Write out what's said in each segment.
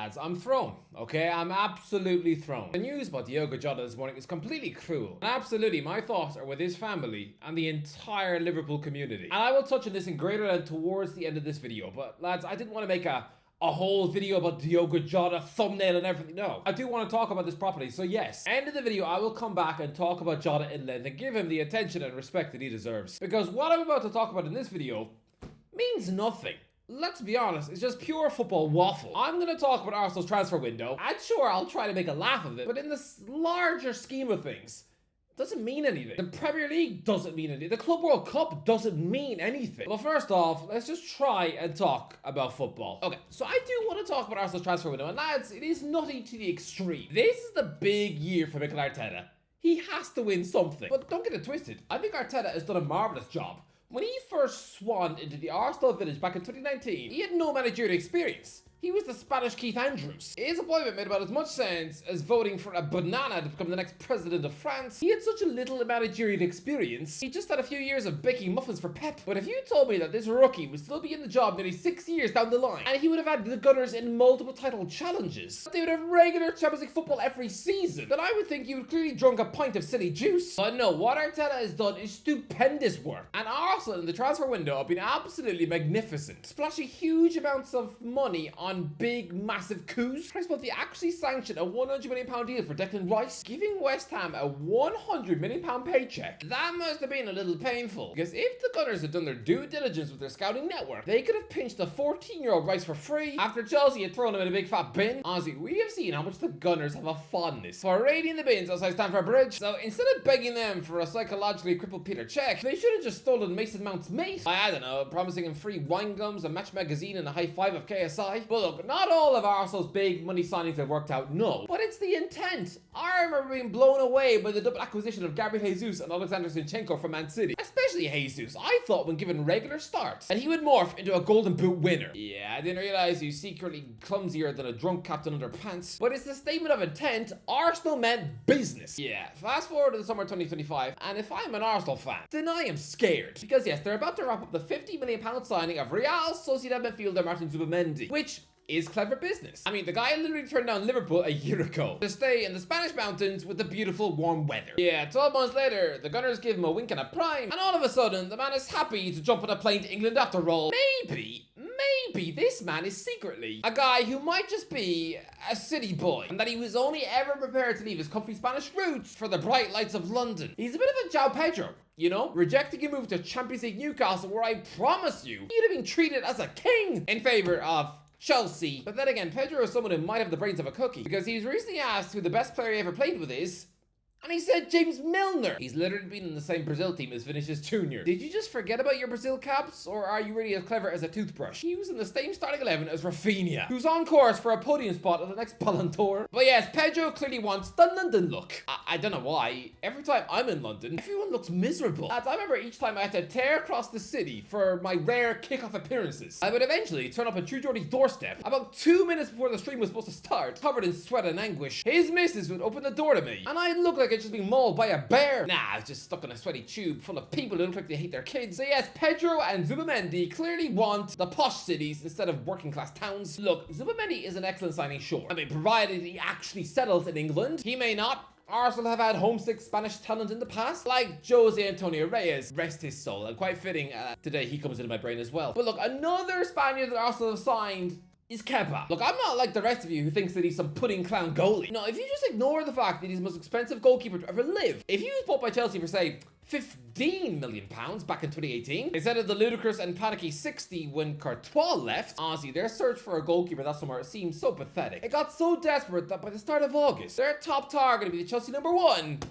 lads, I'm thrown, okay? I'm absolutely thrown. The news about Diogo Jota this morning is completely cruel. And absolutely, my thoughts are with his family and the entire Liverpool community. And I will touch on this in greater depth towards the end of this video. But lads, I didn't want to make a whole video about Diogo Jota, thumbnail and everything. No, I do want to talk about this properly. So yes, end of the video, I will come back and talk about Jota in length and give him the attention and respect that he deserves. Because what I'm about to talk about in this video means nothing. Let's be honest, it's just pure football waffle. I'm going to talk about Arsenal's transfer window, and sure, I'll try to make a laugh of it, but in this larger scheme of things, it doesn't mean anything. The Premier League doesn't mean anything. The Club World Cup doesn't mean anything. But first off, let's just try and talk about football. Okay, so I do want to talk about Arsenal's transfer window, and lads, it is nothing to the extreme. This is the big year for Mikel Arteta. He has to win something. But don't get it twisted. I think Arteta has done a marvellous job. When he first swanned into the Arsenal village back in 2019, he had no managerial experience. He was the Spanish Keith Andrews. His appointment made about as much sense as voting for a banana to become the next president of France. He had such a little managerial experience. He just had a few years of baking muffins for Pep. But if you told me that this rookie would still be in the job nearly 6 years down the line, and he would have had the Gunners in multiple title challenges, they would have regular Champions League football every season, then I would think you would clearly drunk a pint of silly juice. But no, what Arteta has done is stupendous work. And Arsenal in the transfer window have been absolutely magnificent, splashing huge amounts of money on big, massive coups. But they actually sanctioned a £100 million deal for Declan Rice, giving West Ham a £100 million paycheck. That must have been a little painful, because if the Gunners had done their due diligence with their scouting network, they could have pinched a 14-year-old Rice for free after Chelsea had thrown him in a big fat bin. Honestly, we have seen how much the Gunners have a fondness for raiding the bins outside Stamford Bridge. So instead of begging them for a psychologically crippled Peter Cech, they should have just stolen Mason Mount's mate. I don't know, promising him free wine gums, a Match magazine, and a high five of KSI. But look, not all of Arsenal's big money signings have worked out, no. But it's the intent. I remember being blown away by the double acquisition of Gabriel Jesus and Alexander Zinchenko from Man City. Especially Jesus, I thought when given regular starts, that he would morph into a Golden Boot winner. Yeah, I didn't realize he was secretly clumsier than a drunk captain under pants. But it's the statement of intent. Arsenal meant business. Yeah, fast forward to the summer 2025, and if I'm an Arsenal fan, then I am scared. Because yes, they're about to wrap up the £50 million signing of Real Sociedad midfielder Martin Zubimendi, which is clever business. I mean, the guy literally turned down Liverpool a year ago to stay in the Spanish mountains with the beautiful warm weather. Yeah, 12 months later, the Gunners give him a wink and a prime, and all of a sudden, the man is happy to jump on a plane to England after all. Maybe this man is secretly a guy who might just be a city boy, and that he was only ever prepared to leave his comfy Spanish roots for the bright lights of London. He's a bit of a João Pedro, you know, rejecting a move to Champions League Newcastle, where I promise you, he'd have been treated as a king in favor of Chelsea. But then again, Pedro is someone who might have the brains of a cookie, because he was recently asked who the best player he ever played with is, and he said James Milner. He's literally been in the same Brazil team as Vinicius Jr. Did you just forget about your Brazil caps, or are you really as clever as a toothbrush? He was in the same starting 11 as Rafinha, who's on course for a podium spot at the next Ballon d'Or. But yes, Pedro clearly wants the London look. I don't know why. Every time I'm in London, everyone looks miserable. Lads, I remember each time I had to tear across the city for my rare kickoff appearances, I would eventually turn up at True Geordie's doorstep about 2 minutes before the stream was supposed to start, covered in sweat and anguish. His missus would open the door to me, and I'd look like I'd just been mauled by a bear. Nah, I was just stuck in a sweaty tube full of people who look like they hate their kids. So yes, Pedro and Zubimendi clearly want the posh cities instead of working class towns. Look, Zubimendi is an excellent signing, sure. I mean, provided he actually settles in England. He may not. Arsenal have had homesick Spanish talent in the past, like Jose Antonio Reyes, rest his soul, and quite fitting, today he comes into my brain as well. But look, another Spaniard that Arsenal have signed is Kepa. Look, I'm not like the rest of you who thinks that he's some pudding clown goalie. No, if you just ignore the fact that he's the most expensive goalkeeper to ever live, if he was bought by Chelsea for, say, £15 million back in 2018, instead of the ludicrous and panicky 60 when Courtois left, honestly, their search for a goalkeeper that summer seemed so pathetic. It got so desperate that by the start of August, their top target to be the Chelsea #1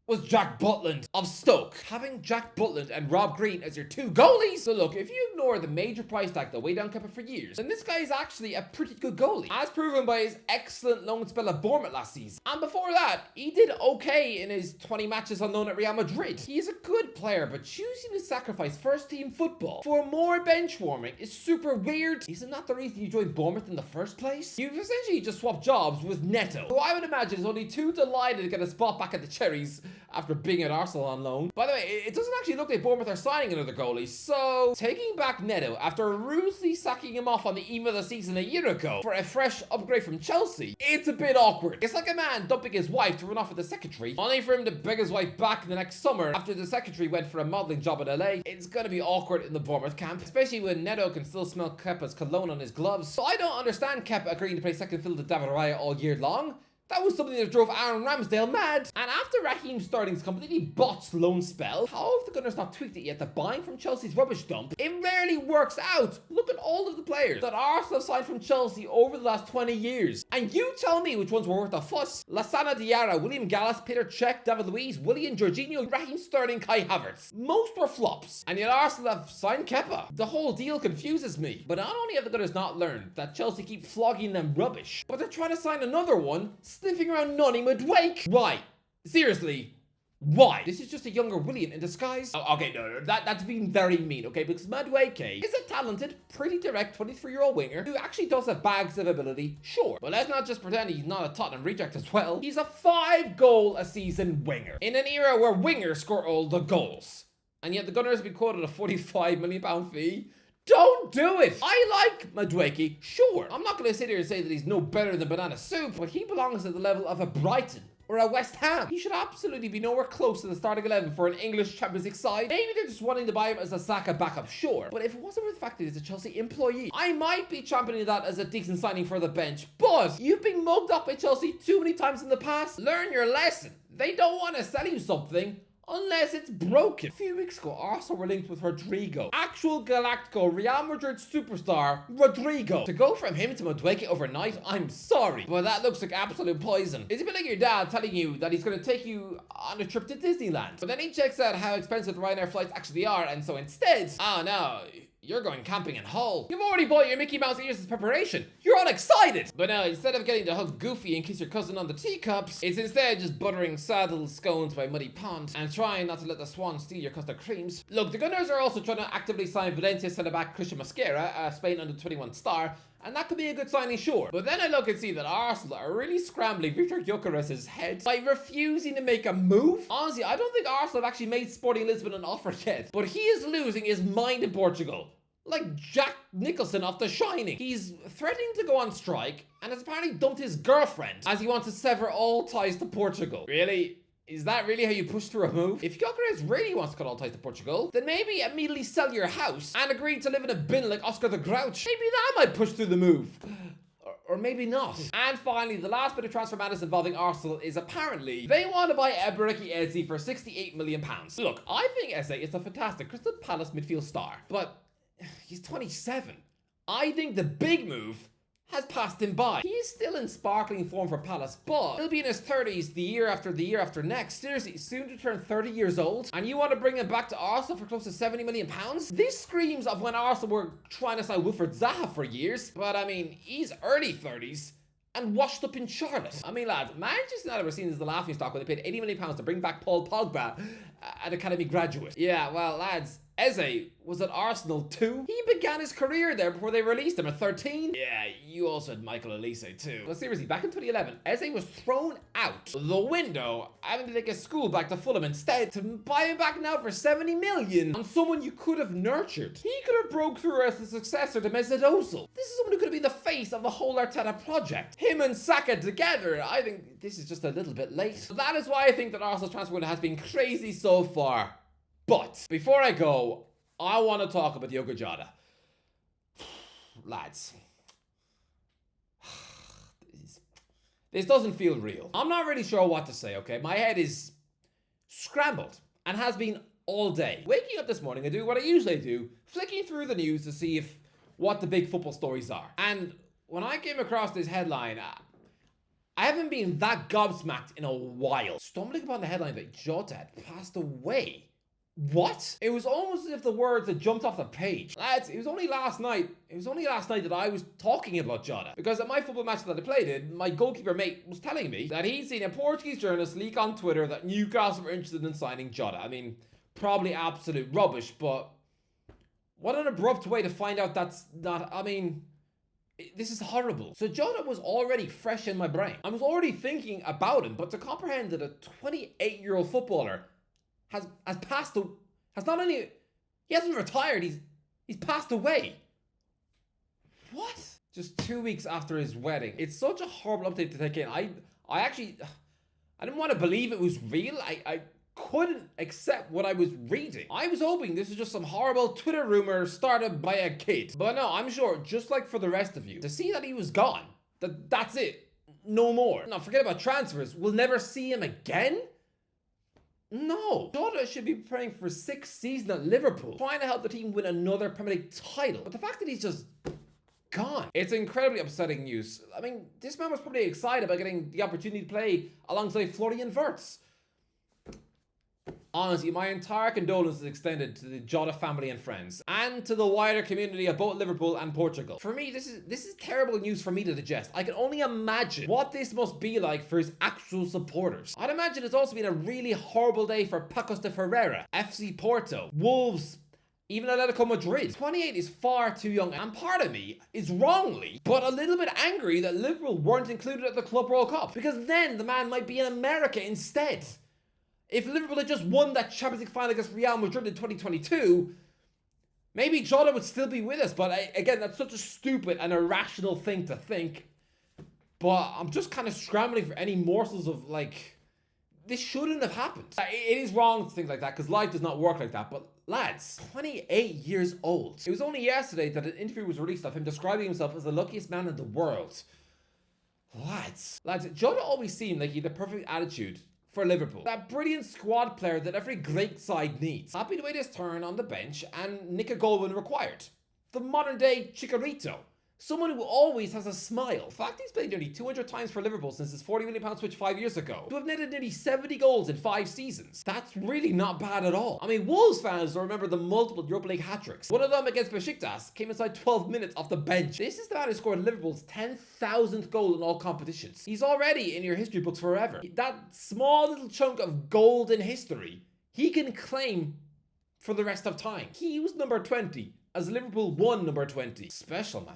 was Jack Butland of Stoke. Having Jack Butland and Rob Green as your two goalies. So look, if you ignore the major price tag that weighed down Kepa for years, then this guy is actually a pretty good goalie, as proven by his excellent loan spell at Bournemouth last season. And before that, he did okay in his 20 matches on loan at Real Madrid. He is a good player, but choosing to sacrifice first team football for more bench warming is super weird. Isn't that the reason you joined Bournemouth in the first place? You've essentially just swapped jobs with Neto, who I would imagine is only too delighted to get a spot back at the Cherries after being at Arsenal on loan. By the way, it doesn't actually look like Bournemouth are signing another goalie. So, taking back Neto after ruthlessly sacking him off on the eve of the season a year ago for a fresh upgrade from Chelsea, it's a bit awkward. It's like a man dumping his wife to run off with the secretary, only for him to beg his wife back in the next summer after the secretary went for a modelling job in LA. It's gonna be awkward in the Bournemouth camp, especially when Neto can still smell Kepa's cologne on his gloves. So I don't understand Kepa agreeing to play second fiddle to David Raya all year long. That was something that drove Aaron Ramsdale mad. And after Raheem Sterling's completely botched loan spell, how have the Gunners not tweaked it yet that buying from Chelsea's rubbish dump, it rarely works out? Look at all of the players that Arsenal have signed from Chelsea over the last 20 years. And you tell me which ones were worth a fuss. Lassana Diarra, William Gallas, Peter Cech, David Luiz, William Jorginho, Raheem Sterling, Kai Havertz. Most were flops. And yet Arsenal have signed Kepa. The whole deal confuses me. But not only have the Gunners not learned that Chelsea keep flogging them rubbish, but they're trying to sign another one, sniffing around Noni Madueke. Why? Seriously, why? This is just a younger William in disguise. Oh, okay, no, that's being very mean, okay? Because Madueke is a talented, pretty direct 23-year-old winger who actually does have bags of ability, sure. But let's not just pretend he's not a Tottenham reject as well. He's a 5-goal-a-season winger in an era where wingers score all the goals. And yet the Gunners have been quoted a £45 million fee. Don't do it! I like Madueke, sure. I'm not going to sit here and say that he's no better than banana soup, but he belongs at the level of a Brighton or a West Ham. He should absolutely be nowhere close to the starting 11 for an English Champions League side. Maybe they're just wanting to buy him as a Saka backup, sure. But if it wasn't for the fact that he's a Chelsea employee, I might be championing that as a decent signing for the bench. But you've been mugged up by Chelsea too many times in the past. Learn your lesson. They don't want to sell you something unless it's broken. A few weeks ago, Arsenal were linked with Rodrigo. Actual Galactico, Real Madrid superstar, Rodrigo. To go from him to Madueke overnight, I'm sorry, but that looks like absolute poison. It's a bit like your dad telling you that he's going to take you on a trip to Disneyland, but then he checks out how expensive the Ryanair flights actually are, and so instead, oh no, you're going camping in Hull. You've already bought your Mickey Mouse ears as preparation. You're all excited. But now, instead of getting to hug Goofy and kiss your cousin on the teacups, it's instead just buttering saddle scones by Muddy Pond and trying not to let the swan steal your custard creams. Look, the Gunners are also trying to actively sign Valencia centre-back Christian Mosquera, a Spain under-21 star, and that could be a good signing, sure. But then I look and see that Arsenal are really scrambling Victor Gyökeres's head by refusing to make a move. Honestly, I don't think Arsenal have actually made Sporting Lisbon an offer yet, but he is losing his mind in Portugal. Like Jack Nicholson off The Shining. He's threatening to go on strike and has apparently dumped his girlfriend as he wants to sever all ties to Portugal. Really? Is that really how you push through a move? If Gyökeres really wants to cut all ties to Portugal, then maybe immediately sell your house and agree to live in a bin like Oscar the Grouch. Maybe that might push through the move. Or maybe not. And finally, the last bit of transfer madness involving Arsenal is apparently they want to buy Eberechi for £68 million. Look, I think Eze is a fantastic Crystal Palace midfield star, but he's 27. I think the big move has passed him by. He's still in sparkling form for Palace, but he'll be in his 30s the year after next. Seriously, soon to turn 30 years old, and you want to bring him back to Arsenal for close to £70 million? This screams of when Arsenal were trying to sign Wilfried Zaha for years, but I mean, he's early 30s and washed up in Charlotte. I mean, lads, Manchester United were seen as the laughingstock when they paid £80 million to bring back Paul Pogba, an academy graduate. Yeah, well, lads, Eze was at Arsenal too. He began his career there before they released him at 13. Yeah, you also had Michael Olise too. But seriously, back in 2011, Eze was thrown out the window, having to take a school back to Fulham instead. To buy him back now for 70 million on someone you could have nurtured. He could have broke through as the successor to Mesut Ozil. This is someone who could have been the face of the whole Arteta project. Him and Saka together, I think this is just a little bit late. So that is why I think that Arsenal's transfer window has been crazy so far. But before I go, I want to talk about Diogo Jota. Lads, this doesn't feel real. I'm not really sure what to say, okay? My head is scrambled and has been all day. Waking up this morning, I do what I usually do, flicking through the news to see what the big football stories are. And when I came across this headline, I haven't been that gobsmacked in a while. Stumbling upon the headline that Jota had passed away. What? It was almost as if the words had jumped off the page. Lads, it was only last night that I was talking about Jota. Because at my football match that I played in, my goalkeeper mate was telling me that he'd seen a Portuguese journalist leak on Twitter that Newcastle were interested in signing Jota. I mean, probably absolute rubbish, but what an abrupt way to find out that's not, I mean, this is horrible. So Jota was already fresh in my brain. I was already thinking about him, but to comprehend that a 28-year-old footballer has passed away. Has not only, he hasn't retired, he's passed away. What? Just 2 weeks after his wedding. It's such a horrible update to take in. I didn't want to believe it was real. I couldn't accept what I was reading. I was hoping this was just some horrible Twitter rumor started by a kid. But no, I'm sure, just like for the rest of you, to see that he was gone, that's it. No more. Now, forget about transfers. We'll never see him again? No. Jota should be preparing for 6th season at Liverpool, trying to help the team win another Premier League title. But the fact that he's just gone, it's incredibly upsetting news. I mean, this man was probably excited about getting the opportunity to play alongside Florian Wirtz. Honestly, my entire condolences extended to the Jota family and friends, and to the wider community of both Liverpool and Portugal. For me, this is terrible news for me to digest. I can only imagine what this must be like for his actual supporters. I'd imagine it's also been a really horrible day for Pacos de Ferreira, FC Porto, Wolves, even Atletico Madrid. 28 is far too young, and part of me is wrongly, but a little bit angry that Liverpool weren't included at the Club World Cup, because then the man might be in America instead. If Liverpool had just won that Champions League final against Real Madrid in 2022, maybe Jota would still be with us. But again, that's such a stupid and irrational thing to think. But I'm just kind of scrambling for any morsels of, like, this shouldn't have happened. It is wrong to think like that, because life does not work like that. But lads, 28 years old. It was only yesterday that an interview was released of him describing himself as the luckiest man in the world. Lads, Jota always seemed like he had the perfect attitude for Liverpool. That brilliant squad player that every great side needs. Happy to wait his turn on the bench and nick a goal when required. The modern day Chicharito. Someone who always has a smile. In fact, he's played nearly 200 times for Liverpool since his £40 million switch 5 years ago, to have netted nearly 70 goals in 5 seasons. That's really not bad at all. I mean, Wolves fans will remember the multiple Europa League hat-tricks. One of them against Besiktas came inside 12 minutes off the bench. This is the man who scored Liverpool's 10,000th goal in all competitions. He's already in your history books forever. That small little chunk of golden history, he can claim for the rest of time. He was number 20 as Liverpool won number 20. Special, man.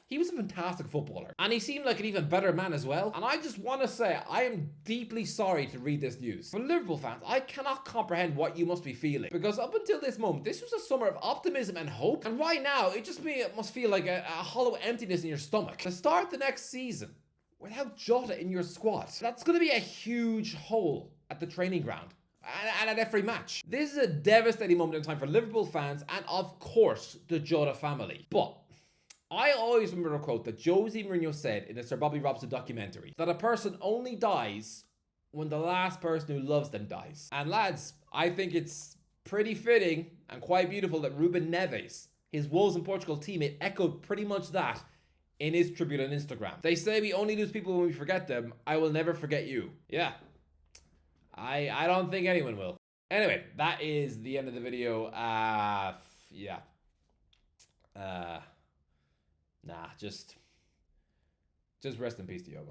He was a fantastic footballer, and he seemed like an even better man as well. And I just want to say, I am deeply sorry to read this news. For Liverpool fans, I cannot comprehend what you must be feeling, because up until this moment, this was a summer of optimism and hope, and right now, it must feel like a hollow emptiness in your stomach. To start the next season without Jota in your squad, that's going to be a huge hole at the training ground and at every match. This is a devastating moment in time for Liverpool fans and, of course, the Jota family. But I always remember a quote that Jose Mourinho said in the Sir Bobby Robson documentary, that a person only dies when the last person who loves them dies. And lads, I think it's pretty fitting and quite beautiful that Ruben Neves, his Wolves and Portugal teammate, echoed pretty much that in his tribute on Instagram. They say we only lose people when we forget them. I will never forget you. Yeah, I don't think anyone will. Anyway, that is the end of the video. Nah, just rest in peace, Diogo.